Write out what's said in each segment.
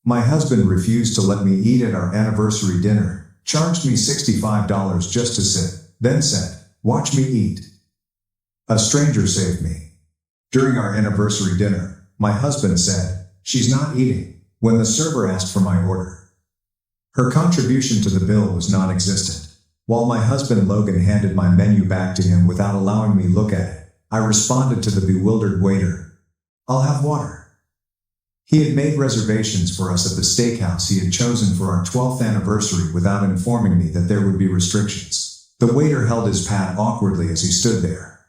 My husband refused to let me eat at our anniversary dinner, charged me $65 just to sit, then said, "Watch me eat." A stranger saved me. During our anniversary dinner, my husband said, "She's not eating," when the server asked for my order. Her contribution to the bill was non-existent. While my husband Logan handed my menu back to him without allowing me to look at it, I responded to the bewildered waiter, "I'll have water." He had made reservations for us at the steakhouse he had chosen for our 12th anniversary without informing me that there would be restrictions. The waiter held his pad awkwardly as he stood there.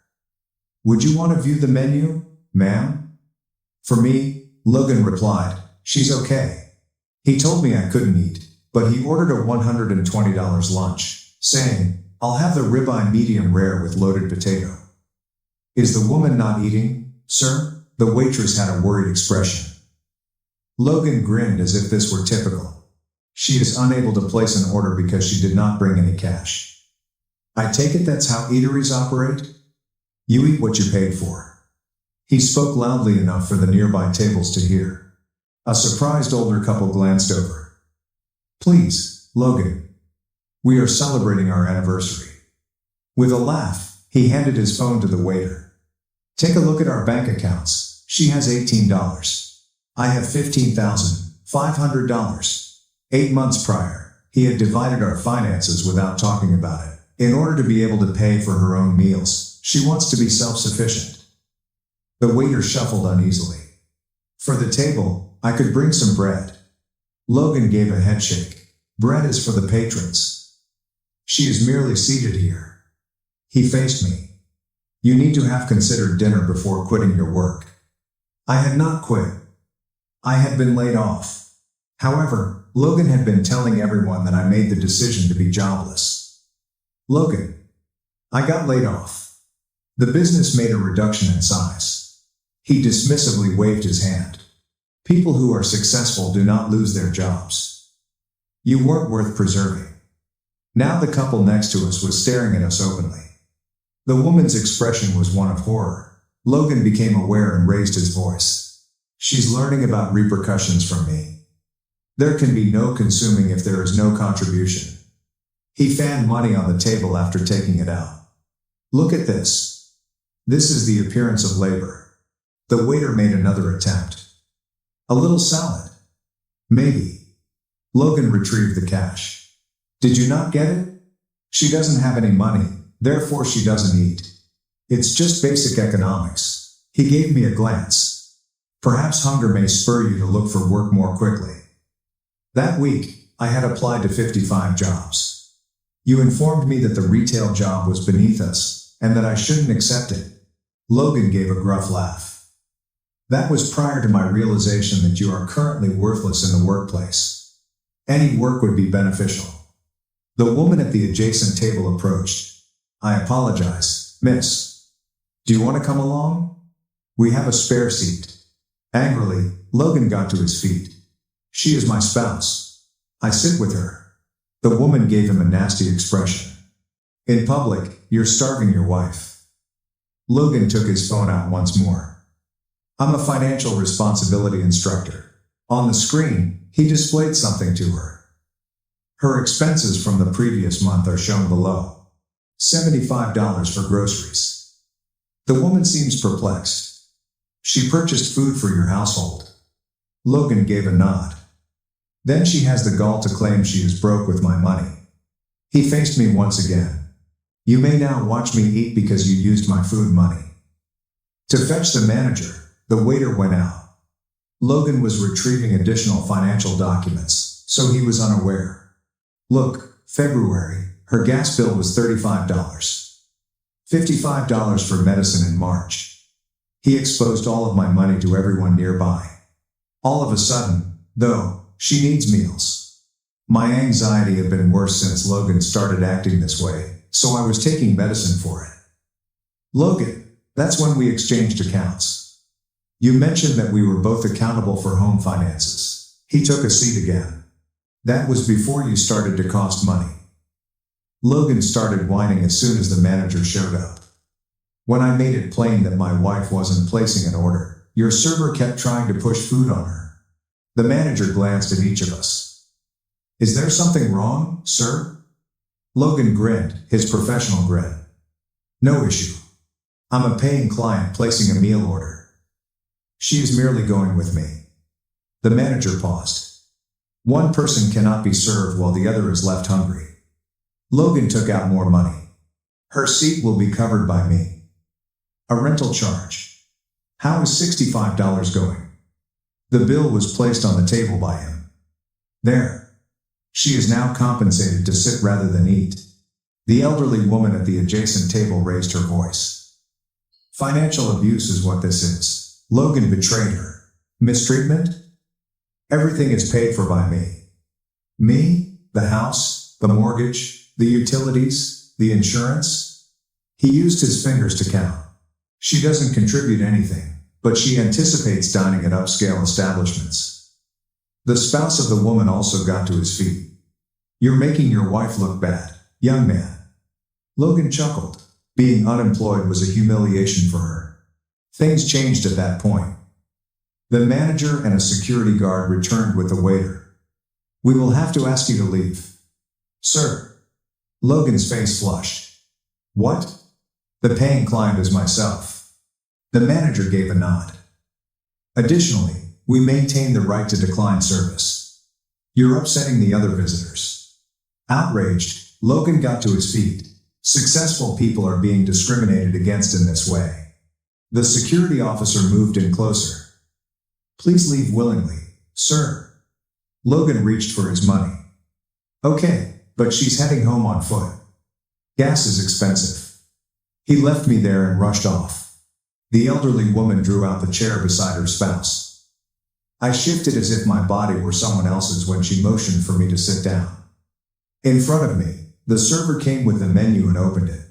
"Would you want to view the menu, ma'am?" "For me," Logan replied, "she's okay." He told me I couldn't eat, but he ordered a $120 lunch, saying, "I'll have the ribeye medium rare with loaded potato." "Is the woman not eating, sir?" The waitress had a worried expression. Logan grinned as if this were typical. "She is unable to place an order because she did not bring any cash." "I take it that's how eateries operate? You eat what you paid for." He spoke loudly enough for the nearby tables to hear. A surprised older couple glanced over. "Please, Logan. We are celebrating our anniversary." With a laugh, he handed his phone to the waiter. "Take a look at our bank accounts. She has $18. I have $15,500. 8 months prior, he had divided our finances without talking about it. In order to be able to pay for her own meals, she wants to be self-sufficient." The waiter shuffled uneasily. "For the table, I could bring some bread." Logan gave a headshake. "Bread is for the patrons. She is merely seated here." He faced me. "You need to have considered dinner before quitting your work." I had not quit. I had been laid off. However, Logan had been telling everyone that I made the decision to be jobless. "Logan, I got laid off. The business made a reduction in size." He dismissively waved his hand. "People who are successful do not lose their jobs. You weren't worth preserving." Now the couple next to us was staring at us openly. The woman's expression was one of horror. Logan became aware and raised his voice. "She's learning about repercussions from me. There can be no consuming if there is no contribution." He fanned money on the table after taking it out. "Look at this. This is the appearance of labor." The waiter made another attempt. "A little salad? Maybe." Logan retrieved the cash. "Did you not get it? She doesn't have any money, therefore she doesn't eat. It's just basic economics." He gave me a glance. "Perhaps hunger may spur you to look for work more quickly." That week, I had applied to 55 jobs. "You informed me that the retail job was beneath us, and that I shouldn't accept it." Logan gave a gruff laugh. "That was prior to my realization that you are currently worthless in the workplace. Any work would be beneficial." The woman at the adjacent table approached. "I apologize, miss. Do you want to come along? We have a spare seat." Angrily, Logan got to his feet. "She is my spouse. I sit with her." The woman gave him a nasty expression. "In public, you're starving your wife." Logan took his phone out once more. "I'm a financial responsibility instructor." On the screen, he displayed something to her. Her expenses from the previous month are shown below. $75 for groceries. The woman seems perplexed. "She purchased food for your household." Logan gave a nod. "Then she has the gall to claim she is broke with my money." He faced me once again. "You may now watch me eat because you used my food money." To fetch the manager, the waiter went out. Logan was retrieving additional financial documents, so he was unaware. "Look, February, her gas bill was $35. $55 for medicine in March." He exposed all of my money to everyone nearby. All of a sudden, though, she needs meals. My anxiety had been worse since Logan started acting this way, so I was taking medicine for it. "Logan, that's when we exchanged accounts. You mentioned that we were both accountable for home finances." He took a seat again. "That was before you started to cost money." Logan started whining as soon as the manager showed up. "When I made it plain that my wife wasn't placing an order, your server kept trying to push food on her. The manager glanced at each of us. Is there something wrong, sir? Logan grinned, his professional grin. No issue. I'm a paying client placing a meal order. She is merely going with me. The manager paused. One person cannot be served while the other is left hungry. Logan took out more money. Her seat will be covered by me. A rental charge. How is $65 going? The bill was placed on the table by him. There. She is now compensated to sit rather than eat. The elderly woman at the adjacent table raised her voice. Financial abuse is what this is. Logan betrayed her. Mistreatment? Everything is paid for by me. Me? The house, the mortgage, the utilities, the insurance? He used his fingers to count. She doesn't contribute anything, but she anticipates dining at upscale establishments. The spouse of the woman also got to his feet. You're making your wife look bad, young man. Logan chuckled. Being unemployed was a humiliation for her. Things changed at that point. The manager and a security guard returned with the waiter. We will have to ask you to leave. Sir. Logan's face flushed. What? The paying client is myself. The manager gave a nod. Additionally, we maintain the right to decline service. You're upsetting the other visitors. Outraged, Logan got to his feet. Successful people are being discriminated against in this way. The security officer moved in closer. Please leave willingly, sir. Logan reached for his money. Okay, but she's heading home on foot. Gas is expensive. He left me there and rushed off. The elderly woman drew out the chair beside her spouse. I shifted as if my body were someone else's when she motioned for me to sit down. In front of me, the server came with the menu and opened it.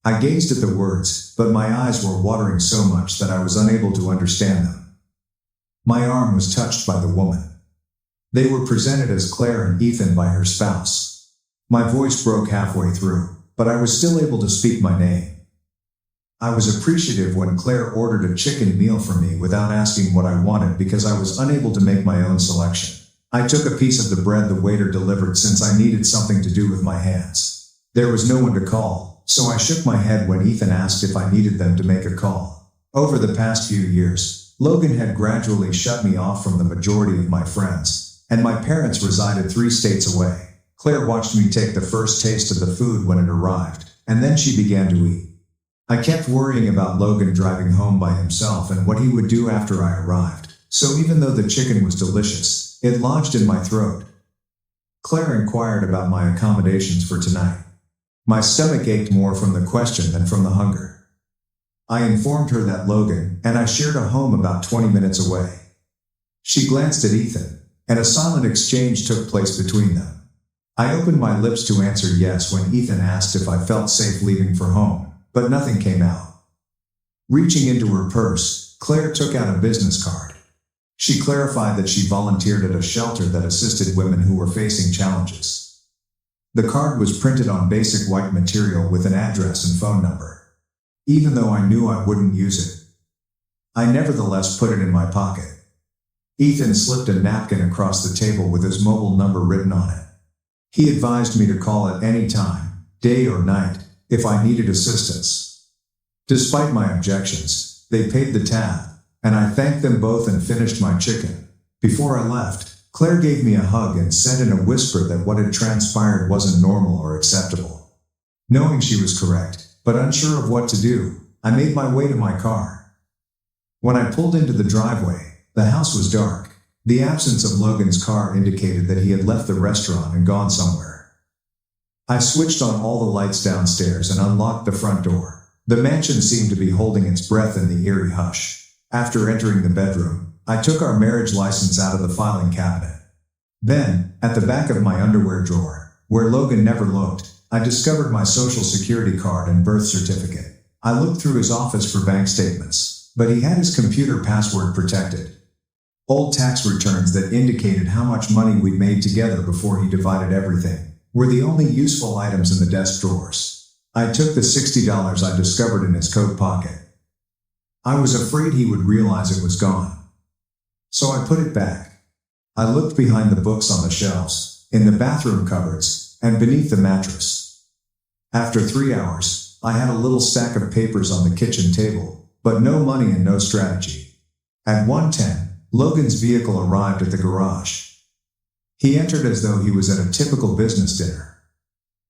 I gazed at the words, but my eyes were watering so much that I was unable to understand them. My arm was touched by the woman. They were presented as Claire and Ethan by her spouse. My voice broke halfway through, but I was still able to speak my name. I was appreciative when Claire ordered a chicken meal for me without asking what I wanted because I was unable to make my own selection. I took a piece of the bread the waiter delivered since I needed something to do with my hands. There was no one to call, so I shook my head when Ethan asked if I needed them to make a call. Over the past few years, Logan had gradually shut me off from the majority of my friends, and my parents resided 3 states away. Claire watched me take the first taste of the food when it arrived, and then she began to eat. I kept worrying about Logan driving home by himself and what he would do after I arrived, so even though the chicken was delicious, it lodged in my throat. Claire inquired about my accommodations for tonight. My stomach ached more from the question than from the hunger. I informed her that Logan and I shared a home about 20 minutes away. She glanced at Ethan, and a silent exchange took place between them. I opened my lips to answer yes when Ethan asked if I felt safe leaving for home, but nothing came out. Reaching into her purse, Claire took out a business card. She clarified that she volunteered at a shelter that assisted women who were facing challenges. The card was printed on basic white material with an address and phone number. Even though I knew I wouldn't use it, I nevertheless put it in my pocket. Ethan slipped a napkin across the table with his mobile number written on it. He advised me to call at any time, day or night, if I needed assistance. Despite my objections, they paid the tab, and I thanked them both and finished my chicken. Before I left, Claire gave me a hug and said in a whisper that what had transpired wasn't normal or acceptable. Knowing she was correct, but unsure of what to do, I made my way to my car. When I pulled into the driveway, the house was dark. The absence of Logan's car indicated that he had left the restaurant and gone somewhere. I switched on all the lights downstairs and unlocked the front door. The mansion seemed to be holding its breath in the eerie hush. After entering the bedroom, I took our marriage license out of the filing cabinet. Then, at the back of my underwear drawer, where Logan never looked, I discovered my social security card and birth certificate. I looked through his office for bank statements, but he had his computer password protected. Old tax returns that indicated how much money we'd made together before he divided everything were the only useful items in the desk drawers. I took the $60 I discovered in his coat pocket. I was afraid he would realize it was gone. So I put it back. I looked behind the books on the shelves, in the bathroom cupboards, and beneath the mattress. After 3 hours, I had a little stack of papers on the kitchen table, but no money and no strategy. At 1:10, Logan's vehicle arrived at the garage. He entered as though he was at a typical business dinner.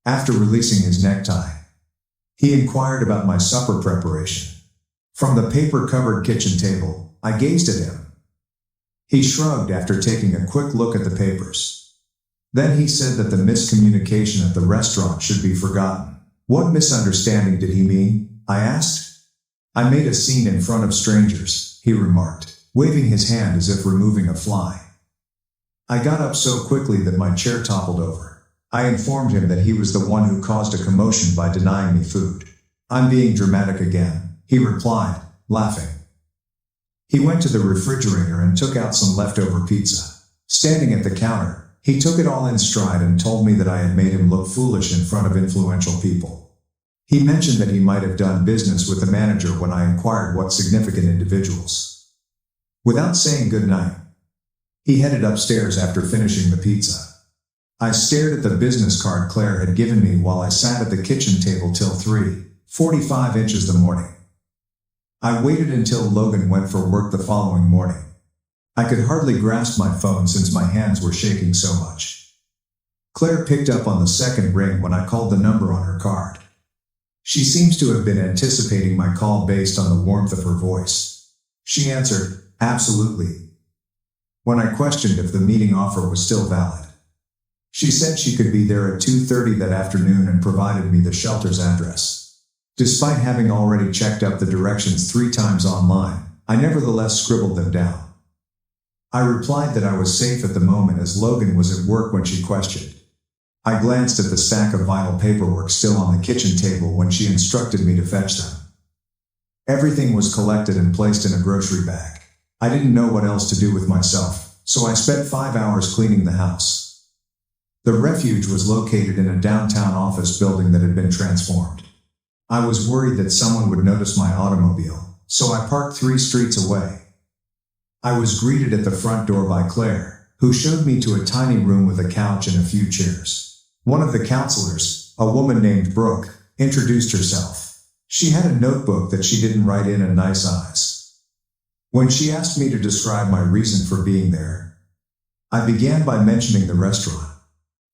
After releasing his necktie, he inquired about my supper preparation. From the paper-covered kitchen table, I gazed at him. He shrugged after taking a quick look at the papers. Then he said that the miscommunication at the restaurant should be forgotten. What misunderstanding did he mean? I asked. I made a scene in front of strangers, he remarked, waving his hand as if removing a fly. I got up so quickly that my chair toppled over. I informed him that he was the one who caused a commotion by denying me food. I'm being dramatic again, he replied, laughing. He went to the refrigerator and took out some leftover pizza. Standing at the counter, he took it all in stride and told me that I had made him look foolish in front of influential people. He mentioned that he might have done business with the manager when I inquired what significant individuals. Without saying good night, he headed upstairs after finishing the pizza. I stared at the business card Claire had given me while I sat at the kitchen table till 3:45 inches the morning. I waited until Logan went for work the following morning. I could hardly grasp my phone since my hands were shaking so much. Claire picked up on the second ring when I called the number on her card. She seems to have been anticipating my call based on the warmth of her voice. She answered, "Absolutely," when I questioned if the meeting offer was still valid. She said she could be there at 2:30 that afternoon and provided me the shelter's address. Despite having already checked up the directions 3 times online, I nevertheless scribbled them down. I replied that I was safe at the moment as Logan was at work when she questioned. I glanced at the stack of vital paperwork still on the kitchen table when she instructed me to fetch them. Everything was collected and placed in a grocery bag. I didn't know what else to do with myself, so I spent 5 hours cleaning the house. The refuge was located in a downtown office building that had been transformed. I was worried that someone would notice my automobile, so I parked 3 streets away. I was greeted at the front door by Claire, who showed me to a tiny room with a couch and a few chairs. One of the counselors, a woman named Brooke, introduced herself. She had a notebook that she didn't write in nice eyes. When she asked me to describe my reason for being there, I began by mentioning the restaurant.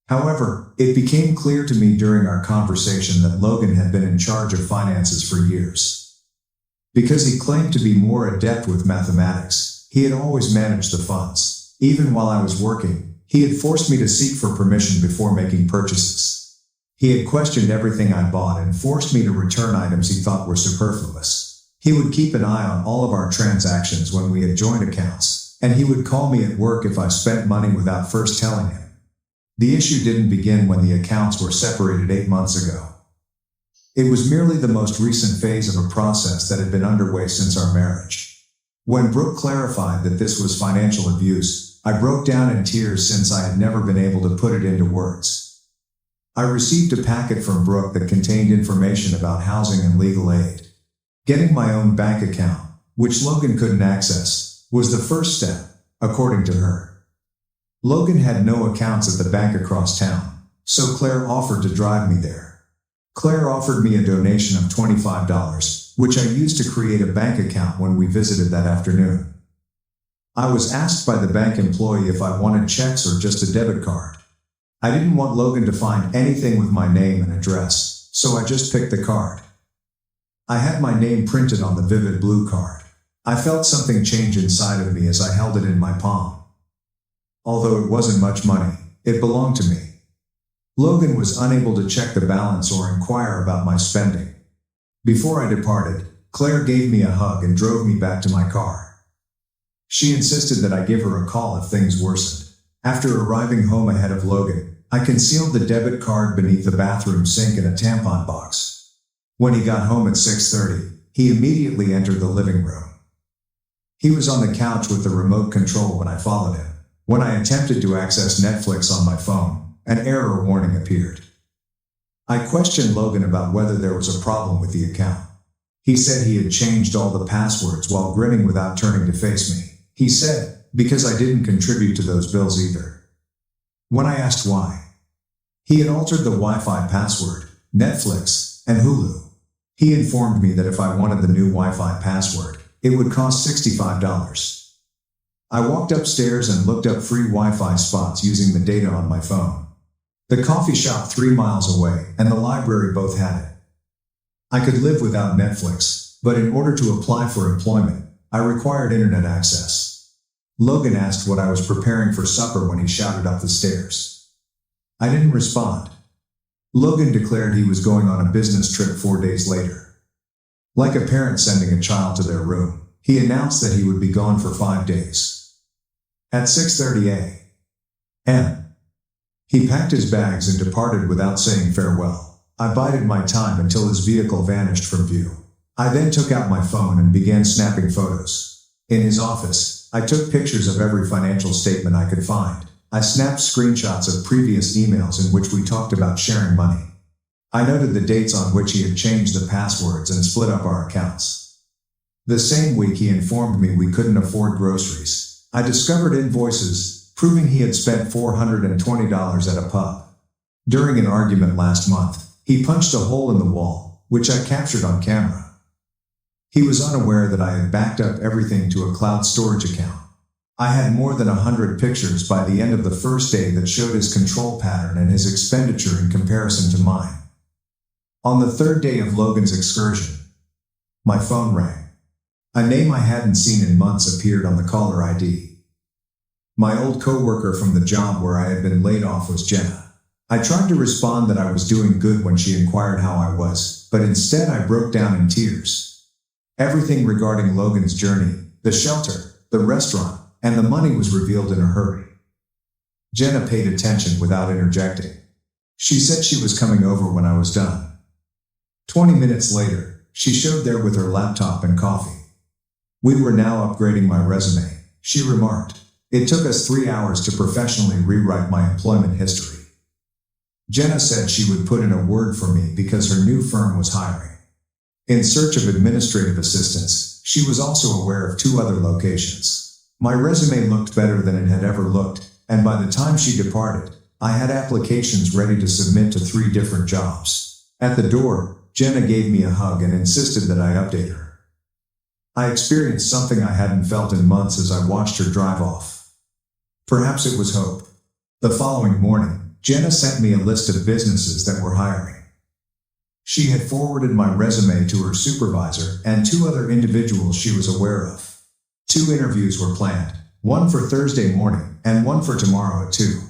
However, it became clear to me during our conversation that Logan had been in charge of finances for years. Because he claimed to be more adept with mathematics, he had always managed the funds. Even while I was working, he had forced me to seek for permission before making purchases. He had questioned everything I bought and forced me to return items he thought were superfluous. He would keep an eye on all of our transactions when we had joint accounts, and he would call me at work if I spent money without first telling him. The issue didn't begin when the accounts were separated 8 months ago. It was merely the most recent phase of a process that had been underway since our marriage. When Brooke clarified that this was financial abuse, I broke down in tears since I had never been able to put it into words. I received a packet from Brooke that contained information about housing and legal aid. Getting my own bank account, which Logan couldn't access, was the first step, according to her. Logan had no accounts at the bank across town, so Claire offered to drive me there. Claire offered me a donation of $25, which I used to create a bank account when we visited that afternoon. I was asked by the bank employee if I wanted checks or just a debit card. I didn't want Logan to find anything with my name and address, so I just picked the card. I had my name printed on the vivid blue card. I felt something change inside of me as I held it in my palm. Although it wasn't much money, it belonged to me. Logan was unable to check the balance or inquire about my spending. Before I departed, Claire gave me a hug and drove me back to my car. She insisted that I give her a call if things worsened. After arriving home ahead of Logan, I concealed the debit card beneath the bathroom sink in a tampon box. When he got home at 6:30, he immediately entered the living room. He was on the couch with the remote control when I followed him. When I attempted to access Netflix on my phone, an error warning appeared. I questioned Logan about whether there was a problem with the account. He said he had changed all the passwords while grinning without turning to face me. He said, because I didn't contribute to those bills either. When I asked why, he had altered the Wi-Fi password, Netflix, and Hulu. He informed me that if I wanted the new Wi-Fi password, it would cost $65. I walked upstairs and looked up free Wi-Fi spots using the data on my phone. The coffee shop 3 miles away and the library both had it. I could live without Netflix, but in order to apply for employment, I required internet access. Logan asked what I was preparing for supper when he shouted up the stairs. I didn't respond. Logan declared he was going on a business trip 4 days later. Like a parent sending a child to their room, he announced that he would be gone for 5 days. At 6:30 a.m., he packed his bags and departed without saying farewell. I bided my time until his vehicle vanished from view. I then took out my phone and began snapping photos. In his office, I took pictures of every financial statement I could find. I snapped screenshots of previous emails in which we talked about sharing money. I noted the dates on which he had changed the passwords and split up our accounts. The same week he informed me we couldn't afford groceries. I discovered invoices proving he had spent $420 at a pub. During an argument last month, he punched a hole in the wall, which I captured on camera. He was unaware that I had backed up everything to a cloud storage account. I had more than 100 pictures by the end of the first day that showed his control pattern and his expenditure in comparison to mine. On the third day of Logan's excursion, my phone rang. A name I hadn't seen in months appeared on the caller ID. My old coworker from the job where I had been laid off was Jenna. I tried to respond that I was doing good when she inquired how I was, but instead I broke down in tears. Everything regarding Logan's journey, the shelter, the restaurant, and the money was revealed in a hurry. Jenna paid attention without interjecting. She said she was coming over when I was done. 20 minutes later, she showed there with her laptop and coffee. We were now upgrading my resume, she remarked. It took us 3 hours to professionally rewrite my employment history. Jenna said she would put in a word for me because her new firm was hiring. In search of administrative assistance, she was also aware of 2 other locations. My resume looked better than it had ever looked, and by the time she departed, I had applications ready to submit to 3 different jobs. At the door, Jenna gave me a hug and insisted that I update her. I experienced something I hadn't felt in months as I watched her drive off. Perhaps it was hope. The following morning, Jenna sent me a list of businesses that were hiring. She had forwarded my resume to her supervisor and 2 other individuals she was aware of. 2 interviews were planned, one for Thursday morning and one for tomorrow at 2.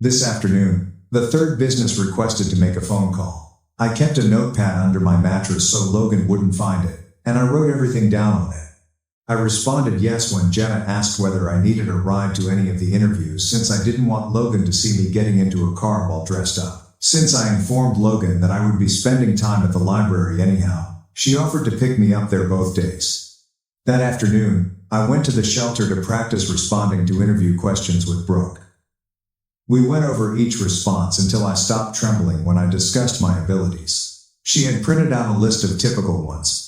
This afternoon, the 3rd business requested to make a phone call. I kept a notepad under my mattress so Logan wouldn't find it, and I wrote everything down on it. I responded yes when Jenna asked whether I needed a ride to any of the interviews since I didn't want Logan to see me getting into a car while dressed up. Since I informed Logan that I would be spending time at the library anyhow, she offered to pick me up there both days. That afternoon, I went to the shelter to practice responding to interview questions with Brooke. We went over each response until I stopped trembling when I discussed my abilities. She had printed out a list of typical ones.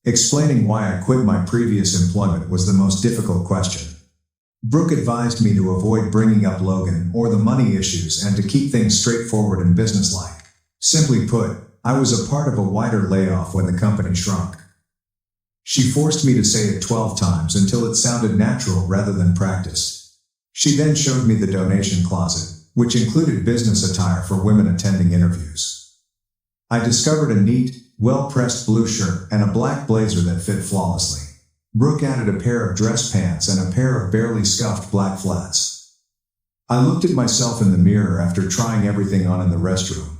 Explaining why I quit my previous employment was the most difficult question. Brooke advised me to avoid bringing up Logan or the money issues and to keep things straightforward and businesslike. Simply put, I was a part of a wider layoff when the company shrunk. She forced me to say it 12 times until it sounded natural rather than practiced. She then showed me the donation closet, which included business attire for women attending interviews. I discovered a neat, well-pressed blue shirt and a black blazer that fit flawlessly. Brooke added a pair of dress pants and a pair of barely scuffed black flats. I looked at myself in the mirror after trying everything on in the restroom.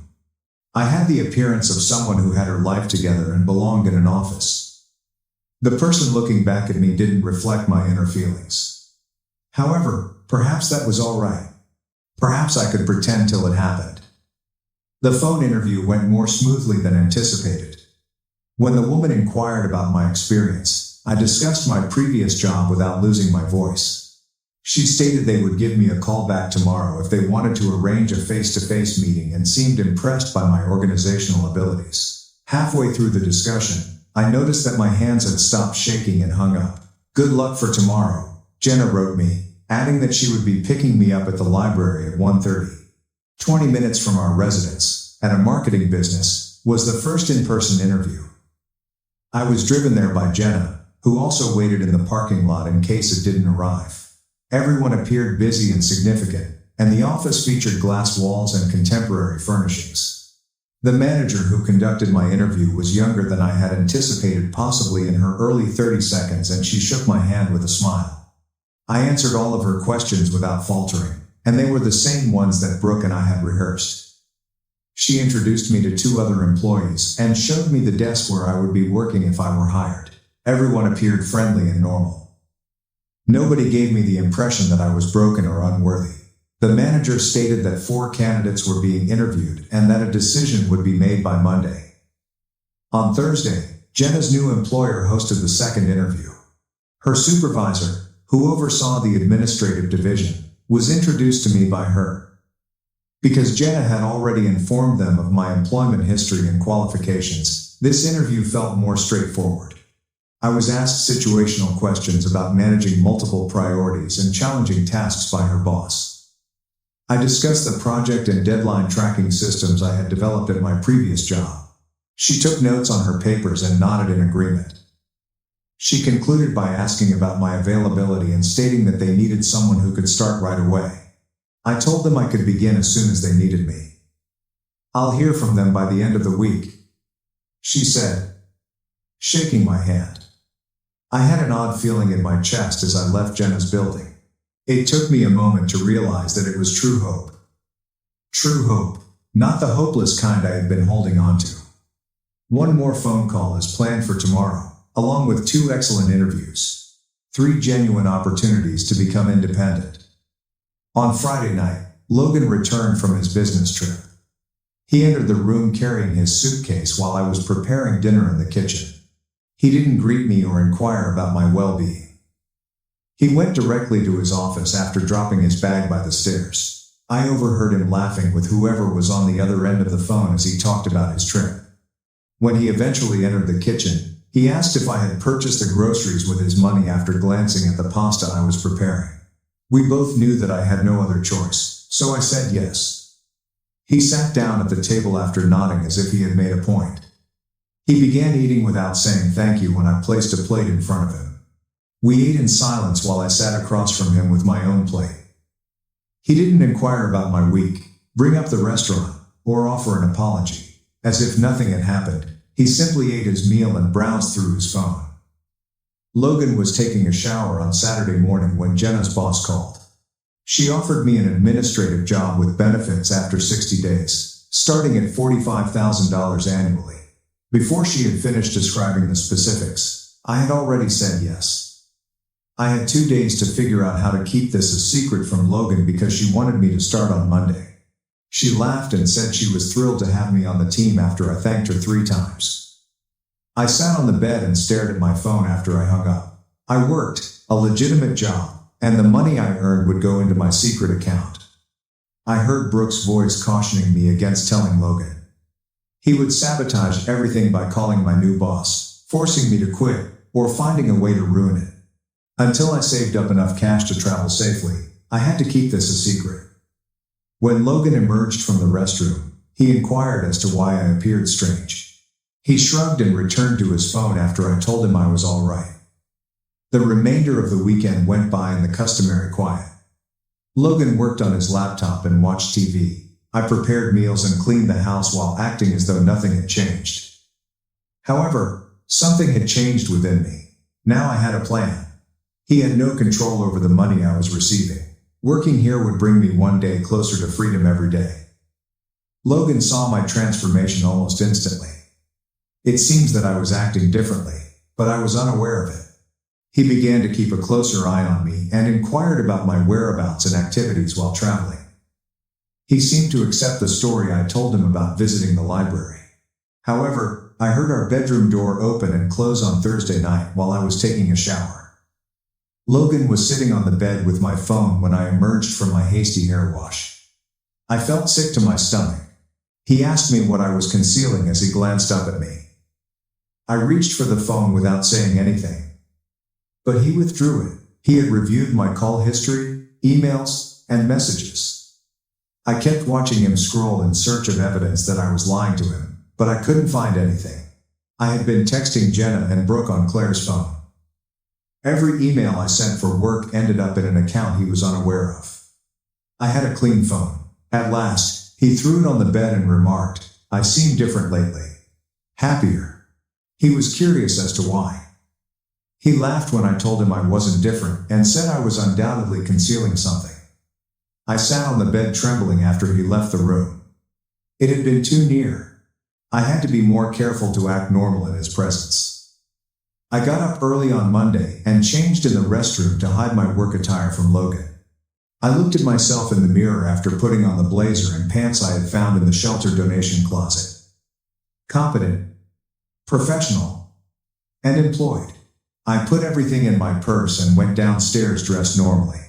I had the appearance of someone who had her life together and belonged in an office. The person looking back at me didn't reflect my inner feelings. However, perhaps that was all right. Perhaps I could pretend till it happened. The phone interview went more smoothly than anticipated. When the woman inquired about my experience, I discussed my previous job without losing my voice. She stated they would give me a call back tomorrow if they wanted to arrange a face-to-face meeting and seemed impressed by my organizational abilities. Halfway through the discussion, I noticed that my hands had stopped shaking and hung up. "Good luck for tomorrow," Jenna wrote me, adding that she would be picking me up at the library at 1:30. 20 minutes from our residence, at a marketing business, was the first in-person interview. I was driven there by Jenna, who also waited in the parking lot in case it didn't arrive. Everyone appeared busy and significant, and the office featured glass walls and contemporary furnishings. The manager who conducted my interview was younger than I had anticipated, possibly in her early 30s, and she shook my hand with a smile. I answered all of her questions without faltering, and they were the same ones that Brooke and I had rehearsed. She introduced me to 2 other employees and showed me the desk where I would be working if I were hired. Everyone appeared friendly and normal. Nobody gave me the impression that I was broken or unworthy. The manager stated that 4 candidates were being interviewed and that a decision would be made by Monday. On Thursday, Jenna's new employer hosted the second interview. Her supervisor, who oversaw the administrative division, was introduced to me by her. Because Jenna had already informed them of my employment history and qualifications, this interview felt more straightforward. I was asked situational questions about managing multiple priorities and challenging tasks by her boss. I discussed the project and deadline tracking systems I had developed at my previous job. She took notes on her papers and nodded in agreement. She concluded by asking about my availability and stating that they needed someone who could start right away. I told them I could begin as soon as they needed me. "I'll hear from them by the end of the week," she said, shaking my hand. I had an odd feeling in my chest as I left Jenna's building. It took me a moment to realize that it was true hope. True hope, not the hopeless kind I had been holding on to. One more phone call is planned for tomorrow, along with 2 excellent interviews. 3 genuine opportunities to become independent. On Friday night, Logan returned from his business trip. He entered the room carrying his suitcase while I was preparing dinner in the kitchen. He didn't greet me or inquire about my well-being. He went directly to his office after dropping his bag by the stairs. I overheard him laughing with whoever was on the other end of the phone as he talked about his trip. When he eventually entered the kitchen, he asked if I had purchased the groceries with his money after glancing at the pasta I was preparing. We both knew that I had no other choice, so I said yes. He sat down at the table after nodding as if he had made a point. He began eating without saying thank you when I placed a plate in front of him. We ate in silence while I sat across from him with my own plate. He didn't inquire about my week, bring up the restaurant, or offer an apology. As if nothing had happened, he simply ate his meal and browsed through his phone. Logan was taking a shower on Saturday morning when Jenna's boss called. She offered me an administrative job with benefits after 60 days, starting at $45,000 annually. Before she had finished describing the specifics, I had already said yes. I had 2 days to figure out how to keep this a secret from Logan because she wanted me to start on Monday. She laughed and said she was thrilled to have me on the team after I thanked her 3 times. I sat on the bed and stared at my phone after I hung up. I worked, a legitimate job, and the money I earned would go into my secret account. I heard Brooke's voice cautioning me against telling Logan. He would sabotage everything by calling my new boss, forcing me to quit, or finding a way to ruin it. Until I saved up enough cash to travel safely, I had to keep this a secret. When Logan emerged from the restroom, he inquired as to why I appeared strange. He shrugged and returned to his phone after I told him I was all right. The remainder of the weekend went by in the customary quiet. Logan worked on his laptop and watched TV. I prepared meals and cleaned the house while acting as though nothing had changed. However, something had changed within me. Now I had a plan. He had no control over the money I was receiving. Working here would bring me one day closer to freedom every day. Logan saw my transformation almost instantly. It seems that I was acting differently, but I was unaware of it. He began to keep a closer eye on me and inquired about my whereabouts and activities while traveling. He seemed to accept the story I told him about visiting the library. However, I heard our bedroom door open and close on Thursday night while I was taking a shower. Logan was sitting on the bed with my phone when I emerged from my hasty hair wash. I felt sick to my stomach. He asked me what I was concealing as he glanced up at me. I reached for the phone without saying anything. But he withdrew it. He had reviewed my call history, emails, and messages. I kept watching him scroll in search of evidence that I was lying to him, but I couldn't find anything. I had been texting Jenna and Brooke on Claire's phone. Every email I sent for work ended up in an account he was unaware of. I had a clean phone. At last, he threw it on the bed and remarked, "I seem different lately. Happier." He was curious as to why. He laughed when I told him I wasn't different and said I was undoubtedly concealing something. I sat on the bed trembling after he left the room. It had been too near. I had to be more careful to act normal in his presence. I got up early on Monday and changed in the restroom to hide my work attire from Logan. I looked at myself in the mirror after putting on the blazer and pants I had found in the shelter donation closet. Competent, professional, and employed. I put everything in my purse and went downstairs dressed normally.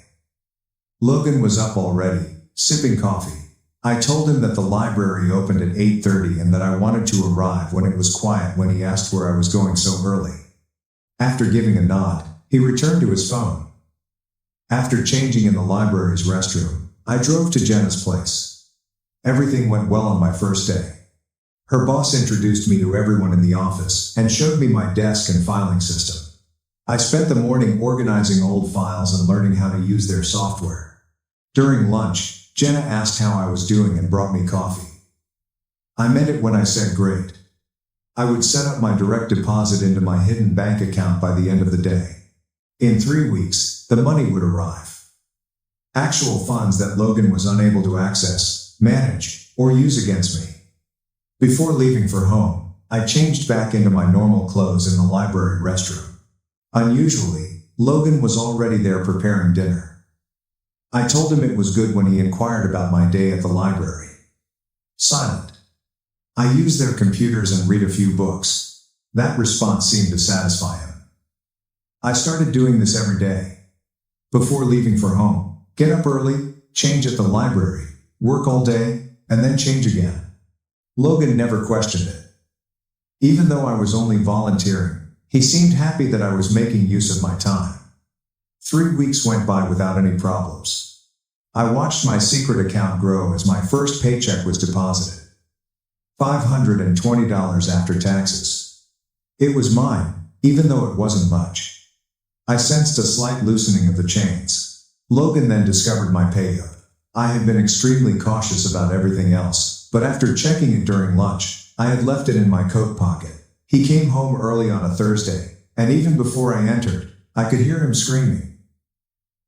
Logan was up already, sipping coffee. I told him that the library opened at 8:30 and that I wanted to arrive when it was quiet when he asked where I was going so early. After giving a nod, he returned to his phone. After changing in the library's restroom, I drove to Jenna's place. Everything went well on my first day. Her boss introduced me to everyone in the office and showed me my desk and filing system. I spent the morning organizing old files and learning how to use their software. During lunch, Jenna asked how I was doing and brought me coffee. I meant it when I said great. I would set up my direct deposit into my hidden bank account by the end of the day. In 3 weeks, the money would arrive. Actual funds that Logan was unable to access, manage, or use against me. Before leaving for home, I changed back into my normal clothes in the library restroom. Unusually, Logan was already there preparing dinner. I told him it was good when he inquired about my day at the library. Silent. I use their computers and read a few books. That response seemed to satisfy him. I started doing this every day. Before leaving for home, get up early, change at the library, work all day, and then change again. Logan never questioned it. Even though I was only volunteering, he seemed happy that I was making use of my time. 3 weeks went by without any problems. I watched my secret account grow as my first paycheck was deposited. $520 after taxes. It was mine, even though it wasn't much. I sensed a slight loosening of the chains. Logan then discovered my pay-up. I had been extremely cautious about everything else, but after checking it during lunch, I had left it in my coat pocket. He came home early on a Thursday, and even before I entered, I could hear him screaming.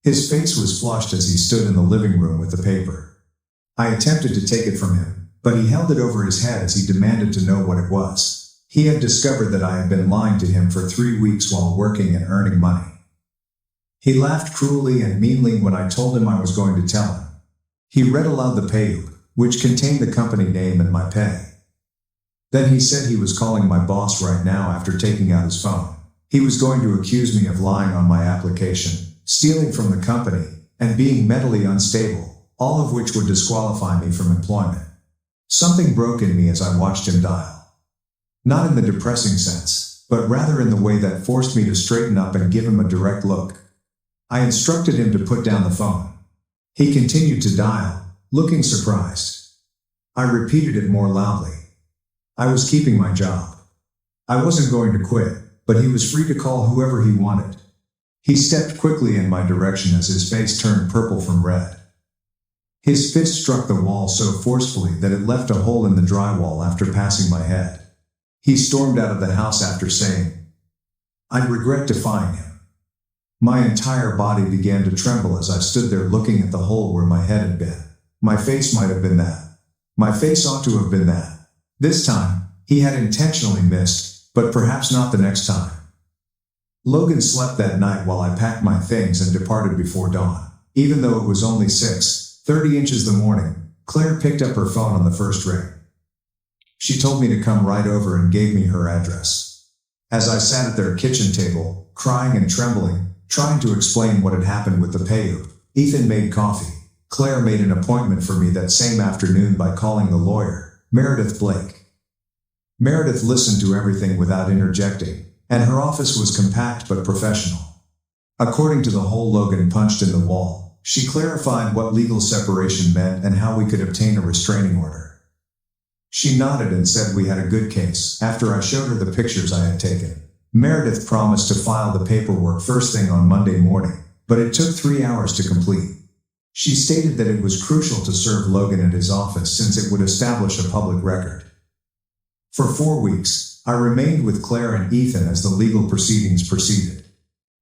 His face was flushed as he stood in the living room with the paper. I attempted to take it from him, but he held it over his head as he demanded to know what it was. He had discovered that I had been lying to him for 3 weeks while working and earning money. He laughed cruelly and meanly when I told him I was going to tell him. He read aloud the pay-up, which contained the company name and my pay. Then he said he was calling my boss right now after taking out his phone. He was going to accuse me of lying on my application, stealing from the company, and being mentally unstable, all of which would disqualify me from employment. Something broke in me as I watched him dial. Not in the depressing sense, but rather in the way that forced me to straighten up and give him a direct look. I instructed him to put down the phone. He continued to dial, looking surprised. I repeated it more loudly. I was keeping my job. I wasn't going to quit, but he was free to call whoever he wanted. He stepped quickly in my direction as his face turned purple from red. His fist struck the wall so forcefully that it left a hole in the drywall after passing my head. He stormed out of the house after saying, "I'd regret defying him." My entire body began to tremble as I stood there looking at the hole where my head had been. My face might have been that. My face ought to have been that. This time, he had intentionally missed, but perhaps not the next time. Logan slept that night while I packed my things and departed before dawn. Even though it was only 6:30 inches the morning, Claire picked up her phone on the first ring. She told me to come right over and gave me her address. As I sat at their kitchen table, crying and trembling, trying to explain what had happened with the pay-up, Ethan made coffee. Claire made an appointment for me that same afternoon by calling the lawyer, Meredith Blake. Meredith listened to everything without interjecting, and her office was compact but professional. According to the hole Logan punched in the wall, she clarified what legal separation meant and how we could obtain a restraining order. She nodded and said we had a good case after I showed her the pictures I had taken. Meredith promised to file the paperwork first thing on Monday morning, but it took 3 hours to complete. She stated that it was crucial to serve Logan at his office since it would establish a public record. For 4 weeks, I remained with Claire and Ethan as the legal proceedings proceeded.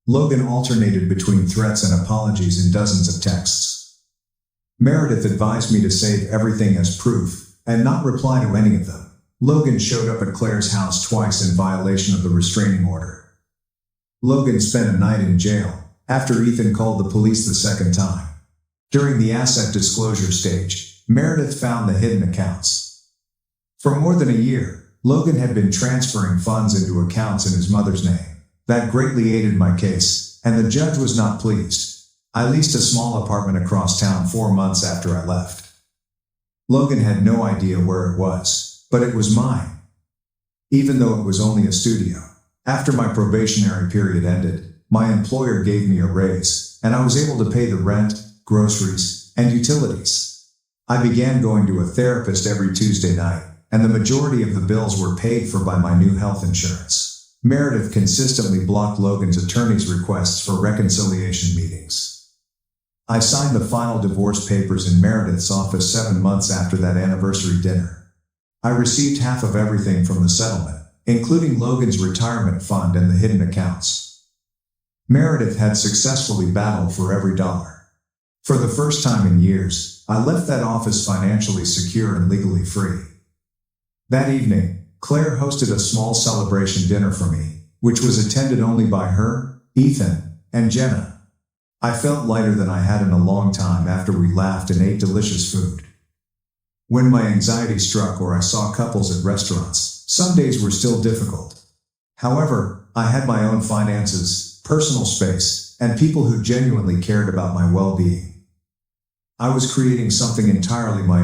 Logan alternated between threats and apologies in dozens of texts. Meredith advised me to save everything as proof and not reply to any of them. Logan showed up at Claire's house twice in violation of the restraining order. Logan spent a night in jail after Ethan called the police the second time. During the asset disclosure stage, Meredith found the hidden accounts. For more than a year, Logan had been transferring funds into accounts in his mother's name. That greatly aided my case, and the judge was not pleased. I leased a small apartment across town 4 months after I left. Logan had no idea where it was, but it was mine. Even though it was only a studio. After my probationary period ended, my employer gave me a raise, and I was able to pay the rent, groceries, and utilities. I began going to a therapist every Tuesday night, and the majority of the bills were paid for by my new health insurance. Meredith consistently blocked Logan's attorney's requests for reconciliation meetings. I signed the final divorce papers in Meredith's office 7 months after that anniversary dinner. I received half of everything from the settlement, including Logan's retirement fund and the hidden accounts. Meredith had successfully battled for every dollar. For the first time in years, I left that office financially secure and legally free. That evening, Claire hosted a small celebration dinner for me, which was attended only by her, Ethan, and Jenna. I felt lighter than I had in a long time after we laughed and ate delicious food. When my anxiety struck or I saw couples at restaurants, some days were still difficult. However, I had my own finances, personal space, and people who genuinely cared about my well-being. I was creating something entirely my